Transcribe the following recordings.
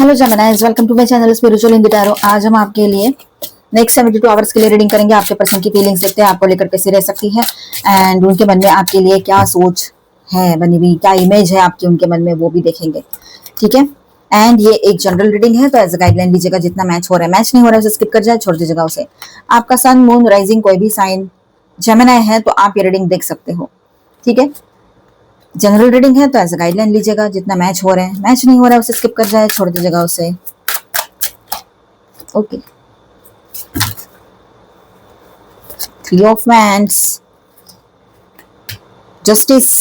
Hello Geminis, welcome to my channel spiritual in the tarot. आज हम आपके लिए नेक्स्ट 72 आवर्स के लिए रीडिंग करेंगे। आपके पर्सन की फीलिंग्स देखते हैं, आपको लेकर कैसी रह सकती है एंड उनके मन में आपके लिए क्या सोच है बनी हुई, क्या इमेज है आपकी उनके मन में, वो भी देखेंगे। ठीक है। एंड ये एक जनरल रीडिंग है, तो एज अ गाइडलाइन लीजिएगा। जितना मैच हो रहा है, मैच नहीं हो रहा है उसे स्किप कर जाए, छोड़ दीजिएगा उसे। आपका सन, मून, राइजिंग कोई भी साइन जेमिनाई है तो आप ये रीडिंग देख सकते हो। ठीक है। जनरल रीडिंग है तो एज अ गाइडलाइन लीजिएगा। जितना मैच हो रहा है, मैच नहीं हो रहा है उसे स्किप कर जाए, छोड़ दीजिएगा उसे। Okay. 3 of wands, justice,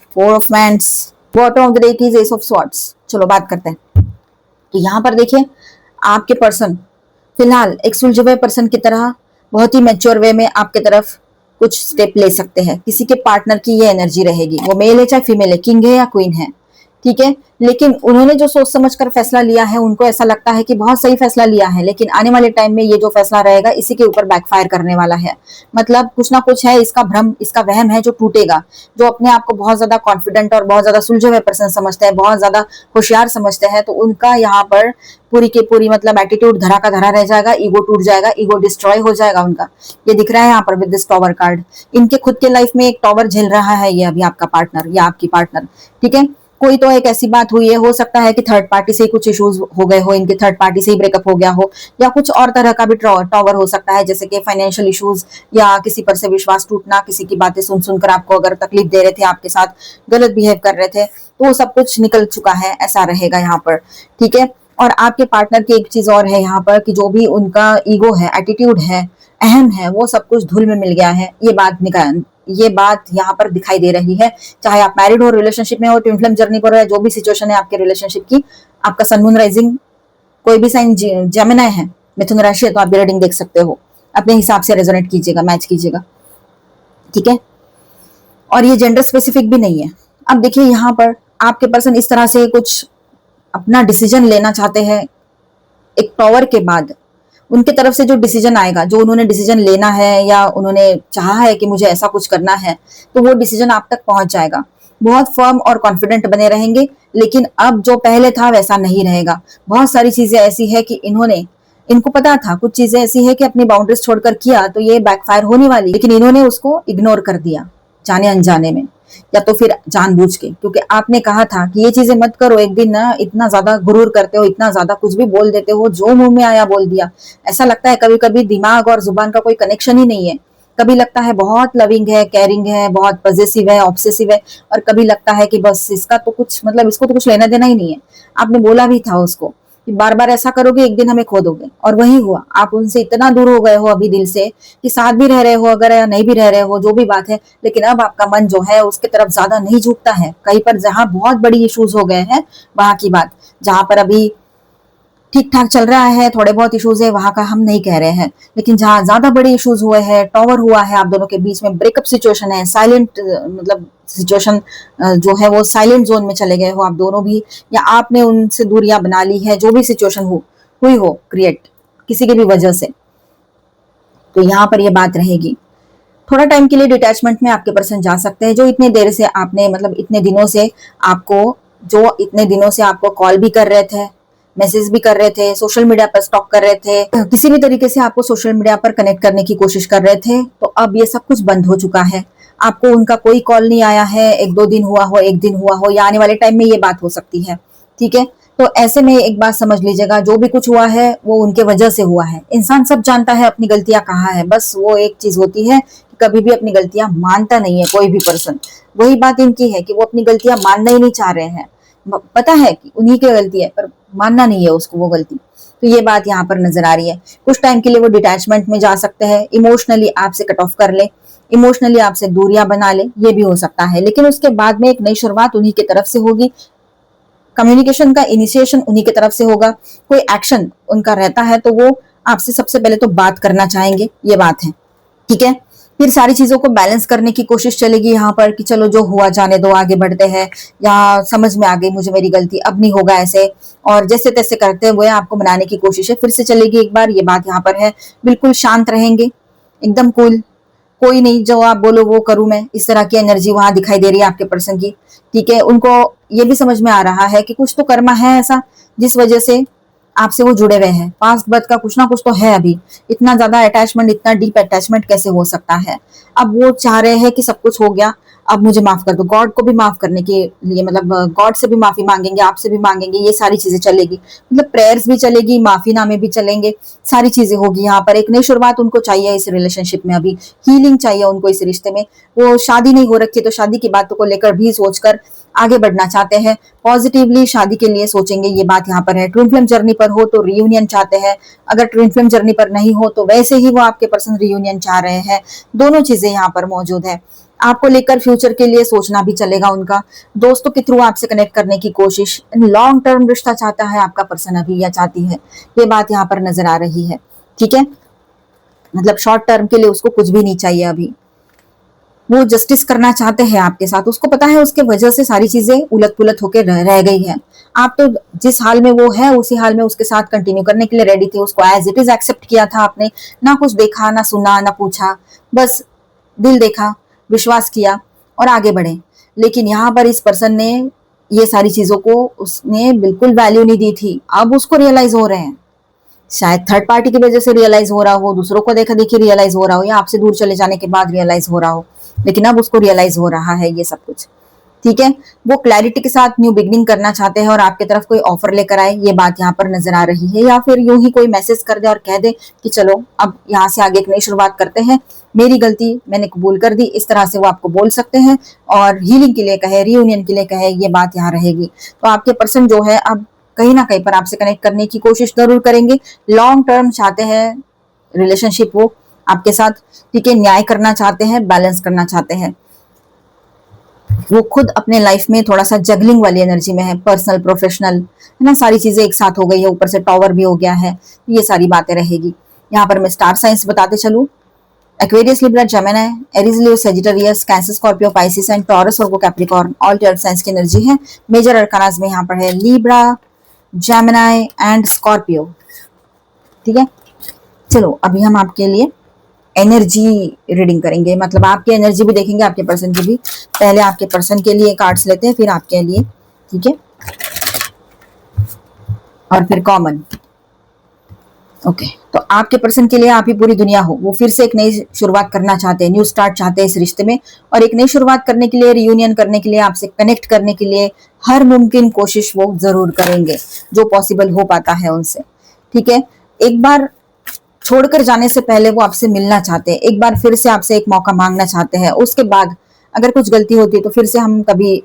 4 of wands, bottom of the deck is S of swords। चलो बात करते हैं। तो यहाँ पर देखिए, आपके पर्सन फिलहाल एक सुलझे हुए पर्सन की तरह बहुत ही मैच्योर वे में आपके तरफ कुछ स्टेप ले सकते हैं। किसी के पार्टनर की ये एनर्जी रहेगी, वो मेल है चाहे फीमेल है, किंग है या क्वीन है। ठीक है। लेकिन उन्होंने जो सोच समझ कर फैसला लिया है, उनको ऐसा लगता है कि बहुत सही फैसला लिया है, लेकिन आने वाले टाइम में ये जो फैसला रहेगा इसी के ऊपर बैकफायर करने वाला है। मतलब कुछ ना कुछ है, इसका भ्रम, इसका वहम है जो टूटेगा। जो अपने आप को बहुत ज्यादा कॉन्फिडेंट और बहुत ज्यादा सुलझे हुए पर्सन समझते हैं, बहुत ज्यादा होशियार समझते हैं, तो उनका यहाँ पर पूरी की पूरी मतलब एटीट्यूड धरा का धरा रह जाएगा, ईगो टूट जाएगा, ईगो डिस्ट्रॉय हो जाएगा उनका। ये दिख रहा है यहाँ पर विद दिस टॉवर कार्ड। इनके खुद के लाइफ में एक टॉवर झेल रहा है ये अभी आपका पार्टनर या आपकी पार्टनर। ठीक है। कोई तो एक ऐसी बात हुई है, हो सकता है कि थर्ड पार्टी से ही कुछ इश्यूज हो गए हो, इनके थर्ड पार्टी से ही ब्रेकअप हो गया हो, या कुछ और तरह का भी टॉवर हो सकता है, जैसे कि फाइनेंशियल इश्यूज या किसी पर से विश्वास टूटना, किसी की बातें सुन सुनकर आपको अगर तकलीफ दे रहे थे, आपके साथ गलत बिहेव कर रहे थे, तो वो सब कुछ निकल चुका है, ऐसा रहेगा यहाँ पर। ठीक है। और आपके पार्टनर की एक चीज और है यहाँ पर कि जो भी उनका ईगो है, एटीट्यूड है, अहम है, वो सब कुछ धूल में मिल गया है। ये बात यहाँ पर दिखाई दे रही है। चाहे आप मैरिड हो, रिलेशनशिप में हो, ट्विन फ्लेम जर्नी पर हो, जो भी सिचुएशन है आपके रिलेशनशिप की, आपका सन, मून, राइजिंग कोई भी साइन जेमिनी है, मिथुन राशि है, तो आप ये रीडिंग देख सकते हो। अपने हिसाब से रेजोनेट कीजिएगा, मैच कीजिएगा। ठीक है। और ये जेंडर स्पेसिफिक भी नहीं है। अब देखिए यहाँ पर आपके पर्सन इस तरह से कुछ अपना डिसीजन लेना चाहते हैं। एक टॉवर के बाद उनके तरफ से जो डिसीजन आएगा, जो उन्होंने डिसीजन लेना है या उन्होंने चाहा है कि मुझे ऐसा कुछ करना है, तो वो डिसीजन आप तक पहुंच जाएगा। बहुत फर्म और कॉन्फिडेंट बने रहेंगे, लेकिन अब जो पहले था वैसा नहीं रहेगा। बहुत सारी चीजें ऐसी है कि इनको पता था, कुछ चीजें ऐसी है कि अपनी बाउंड्रीज छोड़कर किया तो ये बैकफायर होने वाली, लेकिन इन्होंने उसको इग्नोर कर दिया, जाने अनजाने में या तो फिर जानबूझ के, क्योंकि आपने कहा था कि ये चीजें मत करो। एक दिन ना इतना ज्यादा गुरूर करते हो, इतना ज्यादा कुछ भी बोल देते हो, जो मुंह में आया बोल दिया। ऐसा लगता है कभी कभी दिमाग और जुबान का कोई कनेक्शन ही नहीं है। कभी लगता है बहुत लविंग है, केयरिंग है, बहुत पॉजेसिव है, ऑब्सेसिव है, और कभी लगता है कि बस इसका तो कुछ मतलब इसको तो कुछ लेना देना ही नहीं है। आपने बोला भी था उसको कि बार बार ऐसा करोगे एक दिन हमें खो दोगे, और वही हुआ। आप उनसे इतना दूर हो गए हो अभी दिल से कि साथ भी रह रहे हो अगर या नहीं भी रह रहे हो, जो भी बात है, लेकिन अब आपका मन जो है उसके तरफ ज्यादा नहीं झुकता है। कहीं पर जहां बहुत बड़ी इश्यूज हो गए हैं वहां की बात, जहां पर अभी ठीक ठाक चल रहा है, थोड़े बहुत इश्यूज है, वहां का हम नहीं कह रहे हैं, लेकिन जहां ज्यादा बड़े इश्यूज हुए हैं, टॉवर हुआ है आप दोनों के बीच में, ब्रेकअप सिचुएशन है, साइलेंट मतलब सिचुएशन जो है वो साइलेंट जोन में चले गए हो आप दोनों भी, या आपने उनसे दूरियां बना ली है, जो भी सिचुएशन हुई हो क्रिएट किसी की भी वजह से, तो यहाँ पर ये बात रहेगी। थोड़ा टाइम के लिए डिटैचमेंट में आपके पर्सन जा सकते हैं। जो इतने देर से आपने मतलब इतने दिनों से आपको कॉल भी कर रहे थे, मैसेज भी कर रहे थे, सोशल मीडिया पर स्टॉक कर रहे थे, किसी भी तरीके से आपको सोशल मीडिया पर कनेक्ट करने की कोशिश कर रहे थे, तो अब ये सब कुछ बंद हो चुका है। आपको उनका कोई कॉल नहीं आया है, 1-2 दिन हुआ हो, 1 दिन हुआ हो, या आने वाले टाइम में ये बात हो सकती है। ठीक है। तो ऐसे में एक बात समझ लीजिएगा, जो भी कुछ हुआ है वो उनके वजह से हुआ है। इंसान सब जानता है अपनी गलतियां कहाँ है, बस वो एक चीज होती है कि कभी भी अपनी गलतियां मानता नहीं है कोई भी पर्सन। वही बात इनकी है कि वो अपनी गलतियां मानना ही नहीं चाह रहे हैं। पता है कि उन्हीं की गलती है, पर मानना नहीं है उसको वो गलती। तो ये बात यहाँ पर नजर आ रही है। कुछ टाइम के लिए वो डिटैचमेंट में जा सकते हैं, इमोशनली आपसे कट ऑफ कर ले, इमोशनली आपसे दूरियां बना ले, ये भी हो सकता है। लेकिन उसके बाद में एक नई शुरुआत उन्हीं की तरफ से होगी। कम्युनिकेशन का इनिशिएशन उन्हीं की तरफ से होगा। कोई एक्शन उनका रहता है तो वो आपसे सबसे पहले तो बात करना चाहेंगे, ये बात है। ठीक है। फिर सारी चीजों को बैलेंस करने की कोशिश चलेगी यहाँ पर कि चलो जो हुआ जाने दो, आगे बढ़ते हैं, या समझ में आ गई मुझे मेरी गलती, अब नहीं होगा ऐसे, और जैसे तैसे करते हुए आपको मनाने की कोशिश है फिर से चलेगी एक बार, ये बात यहाँ पर है। बिल्कुल शांत रहेंगे, एकदम कूल, कोई नहीं, जो आप बोलो वो करूं मैं, इस तरह की एनर्जी वहां दिखाई दे रही है आपके पर्सन की। ठीक है, उनको ये भी समझ में आ रहा है कि कुछ तो कर्मा है ऐसा जिस वजह से आपसे वो जुड़े हुए हैं, पास्ट बर्थ का कुछ ना कुछ तो है अभी। इतना ज्यादा अटैचमेंट, इतना डीप अटैचमेंट कैसे हो सकता है? अब वो चाह रहे हैं कि सब कुछ हो गया, अब मुझे माफ कर दो। गॉड को भी माफ करने के लिए, मतलब गॉड से भी माफी मांगेंगे, आपसे भी मांगेंगे, ये सारी चीजें चलेगी। मतलब प्रेयर्स भी चलेगी, माफीनामे भी चलेंगे, सारी चीजें होगी। यहाँ पर एक नई शुरुआत उनको चाहिए इस रिलेशनशिप में, अभी हीलिंग चाहिए उनको इस रिश्ते में। वो शादी नहीं हो रखी, तो शादी की बातों को लेकर भी सोचकर आगे बढ़ना चाहते हैं, पॉजिटिवली शादी के लिए सोचेंगे, ये बात यहाँ पर है। ट्विन फ्लेम जर्नी पर हो तो रियूनियन चाहते हैं, अगर ट्विन फ्लेम जर्नी पर नहीं हो तो वैसे ही वो आपके पर्सन रियूनियन चाह रहे हैं। दोनों चीजें यहाँ पर मौजूद है। आपको लेकर फ्यूचर के लिए सोचना भी चलेगा उनका। दोस्तों के थ्रू आपसे कनेक्ट करने की कोशिश, लॉन्ग टर्म रिश्ता चाहता है आपका पर्सन अभी, या चाहती है, ये बात यहाँ पर नजर आ रही है। ठीक है, मतलब शॉर्ट टर्म के लिए उसको कुछ भी नहीं चाहिए अभी। वो जस्टिस करना चाहते हैं आपके साथ, उसको पता है उसके वजह से सारी चीजें उलट पुलट होकर रह गई है। आप तो जिस हाल में वो है उसी हाल में उसके साथ कंटिन्यू करने के लिए रेडी थे, उसको एज इट इज एक्सेप्ट किया था आपने, ना कुछ देखा, ना सुना, ना पूछा, बस दिल देखा, विश्वास किया और आगे बढ़े। लेकिन यहाँ पर इस पर्सन ने ये सारी चीजों को उसने बिल्कुल वैल्यू नहीं दी थी, अब उसको रियलाइज हो रहे हैं। शायद थर्ड पार्टी की वजह से रियलाइज हो रहा हो, दूसरों को देखा देखी रियलाइज हो रहा हो, या आपसे दूर चले जाने के बाद रियलाइज हो रहा हो, लेकिन अब उसको रियलाइज हो रहा है ये सब कुछ। ठीक है, वो क्लैरिटी के साथ न्यू बिगनिंग करना चाहते हैं और आपके तरफ कोई ऑफर लेकर आए, ये बात यहाँ पर नजर आ रही है। या फिर यूं ही कोई मैसेज कर दे और कह दे कि चलो अब यहाँ से आगे एक नई शुरुआत करते हैं, मेरी गलती मैंने कबूल कर दी, इस तरह से वो आपको बोल सकते हैं। और हीलिंग के लिए कहे, रियूनियन के लिए कहे, ये बात यहाँ रहेगी। तो आपके पर्सन जो है अब कहीं ना कहीं पर आपसे कनेक्ट करने की कोशिश जरूर करेंगे। लॉन्ग टर्म चाहते हैं रिलेशनशिप वो आपके साथ। ठीक है, न्याय करना चाहते हैं, बैलेंस करना चाहते हैं। वो खुद अपने लाइफ में थोड़ा सा जगलिंग वाली एनर्जी में है, पर्सनल प्रोफेशनल है ना, सारी चीजें एक साथ हो गई है, ऊपर से टॉवर भी हो गया है, ये सारी बातें रहेगी। यहाँ पर मैं स्टार साइंस बताते चलूं, Aquarius, Libra, Gemini, Aries, Leo, Sagittarius, cancer, Scorpio, Pisces and taurus और कैप्रिकॉर्न, ऑल 12 साइंस की एनर्जी है। मेजर अरकानास में यहाँ पर है लिब्रा, जेमिनी एंड स्कॉर्पियो। ठीक है, चलो अभी हम आपके लिए एनर्जी रीडिंग करेंगे, मतलब आपकी एनर्जी भी देखेंगे, आपके पर्सन की भी। पहले आपके पर्सन के लिए कार्ड्स लेते हैं, फिर आपके लिए। ठीक है, और फिर कॉमन। ओके, तो आपके पर्सन के लिए आप ही पूरी दुनिया हो, वो फिर से एक नई शुरुआत करना चाहते हैं, न्यू स्टार्ट चाहते हैं इस रिश्ते में। और एक नई शुरुआत करने के लिए, रियूनियन करने के लिए, आपसे कनेक्ट करने के लिए हर मुमकिन कोशिश वो जरूर करेंगे जो पॉसिबल हो पाता है उनसे। ठीक है, एक बार छोड़कर जाने से पहले वो आपसे मिलना चाहते हैं, एक बार फिर से आपसे एक मौका मांगना चाहते हैं। उसके बाद अगर कुछ गलती होती है तो फिर से हम कभी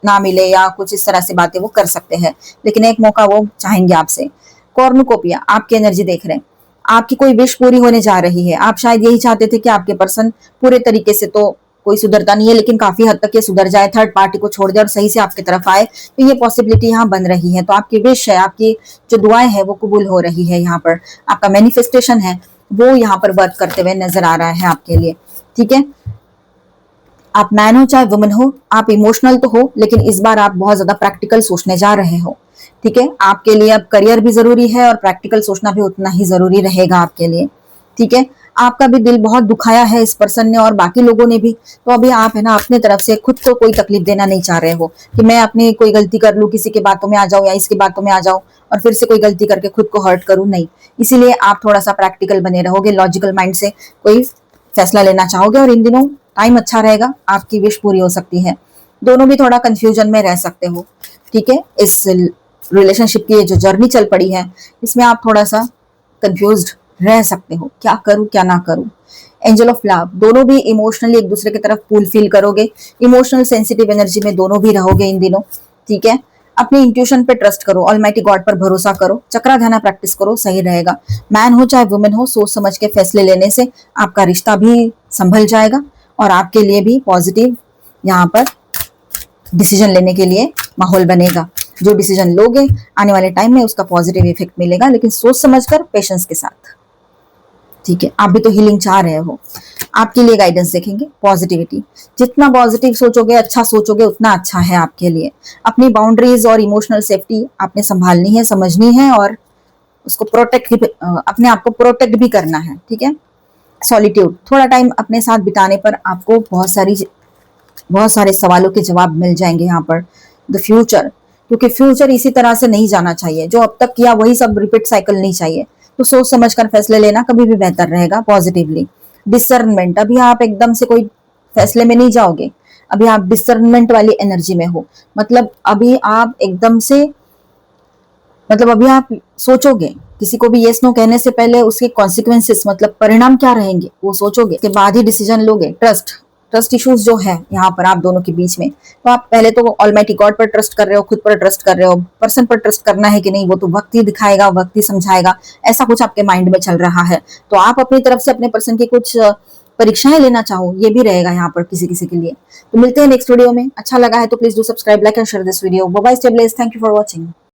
ना मिले या कुछ इस तरह से बातें वो कर सकते हैं, लेकिन एक मौका वो चाहेंगे आपसे। कॉर्नुकोपिया, आपकी एनर्जी देख रहे हैं, आपकी कोई विश पूरी होने जा रही है। आप शायद यही चाहते थे कि आपके पर्सन पूरे तरीके से तो कोई सुधरता नहीं है, लेकिन काफी हद तक ये सुधर जाए, थर्ड पार्टी को छोड़ दे और सही से आपकी तरफ आए, तो ये पॉसिबिलिटी यहाँ बन रही है। तो आपकी विश है, आपकी जो दुआएं है वो कबूल हो रही है। यहाँ पर आपका मैनिफेस्टेशन है वो यहाँ पर वर्क करते हुए नजर आ रहा है आपके लिए। ठीक है, आप मैन हो चाहे वुमन हो, आप इमोशनल तो हो, लेकिन इस बार आप बहुत ज्यादा प्रैक्टिकल सोचने जा रहे हो। ठीक है, आपके लिए अब करियर भी जरूरी है और प्रैक्टिकल सोचना भी उतना ही जरूरी रहेगा आपके लिए। ठीक है, आपका भी दिल बहुत दुखाया है इस पर्सन ने और बाकी लोगों ने भी, तो अभी आप है ना अपने तरफ से खुद को कोई तकलीफ देना नहीं चाह रहे हो कि मैं अपनी कोई गलती कर लूं, किसी की बातों में आ जाऊं या इसकी बातों में आ जाऊं और फिर से कोई गलती करके खुद को हर्ट करूं, नहीं। इसीलिए आप थोड़ा सा प्रैक्टिकल बने रहोगे, लॉजिकल माइंड से कोई फैसला लेना चाहोगे और इन दिनों टाइम अच्छा रहेगा, आपकी विश पूरी हो सकती है। दोनों भी थोड़ा कंफ्यूजन में रह सकते हो। ठीक है, इस रिलेशनशिप की जो जर्नी चल पड़ी है इसमें आप थोड़ा सा कंफ्यूज्ड रह सकते हो, क्या करूं क्या ना करूं। एंजल ऑफ लव, दोनों भी इमोशनली एक दूसरे की तरफ पुल फील करोगे, इमोशनल सेंसिटिव एनर्जी में दोनों भी रहोगे इन दिनों। ठीक है, अपनी इंट्यूशन पे ट्रस्ट करो, ऑलमाइटी गॉड पर भरोसा करो, चक्राधाना प्रैक्टिस करो, सही रहेगा। मैन हो चाहे वुमेन हो, सोच समझ के फैसले लेने से आपका रिश्ता भी संभल जाएगा और आपके लिए भी पॉजिटिव यहाँ पर डिसीजन लेने के लिए माहौल बनेगा। जो डिसीजन लोगे आने वाले टाइम में उसका पॉजिटिव इफेक्ट मिलेगा, लेकिन सोच समझकर, पेशेंस के साथ। ठीक है, आप भी तो हीलिंग चाह रहे हो, आपके लिए गाइडेंस देखेंगे, पॉजिटिविटी। जितना पॉजिटिव सोचोगे, अच्छा सोचोगे, उतना अच्छा है आपके लिए। अपनी बाउंड्रीज और इमोशनल सेफ्टी आपने संभालनी है, समझनी है और उसको प्रोटेक्ट, अपने आप को प्रोटेक्ट भी करना है। ठीक है, सॉलिट्यूड, थोड़ा टाइम अपने साथ बिताने पर आपको बहुत सारे सवालों के जवाब मिल जाएंगे यहाँ पर। द फ्यूचर, क्योंकि फ्यूचर इसी तरह से नहीं जाना चाहिए, जो अब तक किया वही सब रिपीट साइकिल नहीं चाहिए। तो सोच समझकर फैसले लेना कभी भी बेहतर रहेगा, पॉजिटिवली। डिसर्नमेंट, अभी आप एकदम से कोई फैसले में नहीं जाओगे, अभी आप डिसर्नमेंट वाली एनर्जी में हो। मतलब अभी आप एकदम से, मतलब अभी आप सोचोगे, किसी को भी यस नो कहने से पहले उसके कॉन्सिक्वेंसेस, मतलब परिणाम क्या रहेंगे वो सोचोगे, के बाद ही डिसीजन लोगे। ट्रस्ट इश्यूज जो है यहाँ पर आप दोनों के बीच में, तो आप पहले तो ऑलमाइटी गॉड पर ट्रस्ट कर रहे हो, खुद पर ट्रस्ट कर रहे हो, पर्सन पर ट्रस्ट करना है कि नहीं वो तो वक्त ही दिखाएगा, वक्त ही समझाएगा, ऐसा कुछ आपके माइंड में चल रहा है। तो आप अपनी तरफ से अपने पर्सन की कुछ परीक्षाएं लेना चाहो, ये भी रहेगा यहाँ पर किसी किसी के लिए। तो मिलते हैं नेक्स्ट वीडियो में। अच्छा लगा है तो please do subscribe, like and share this video. Bye bye, stay blessed, thank you for watching.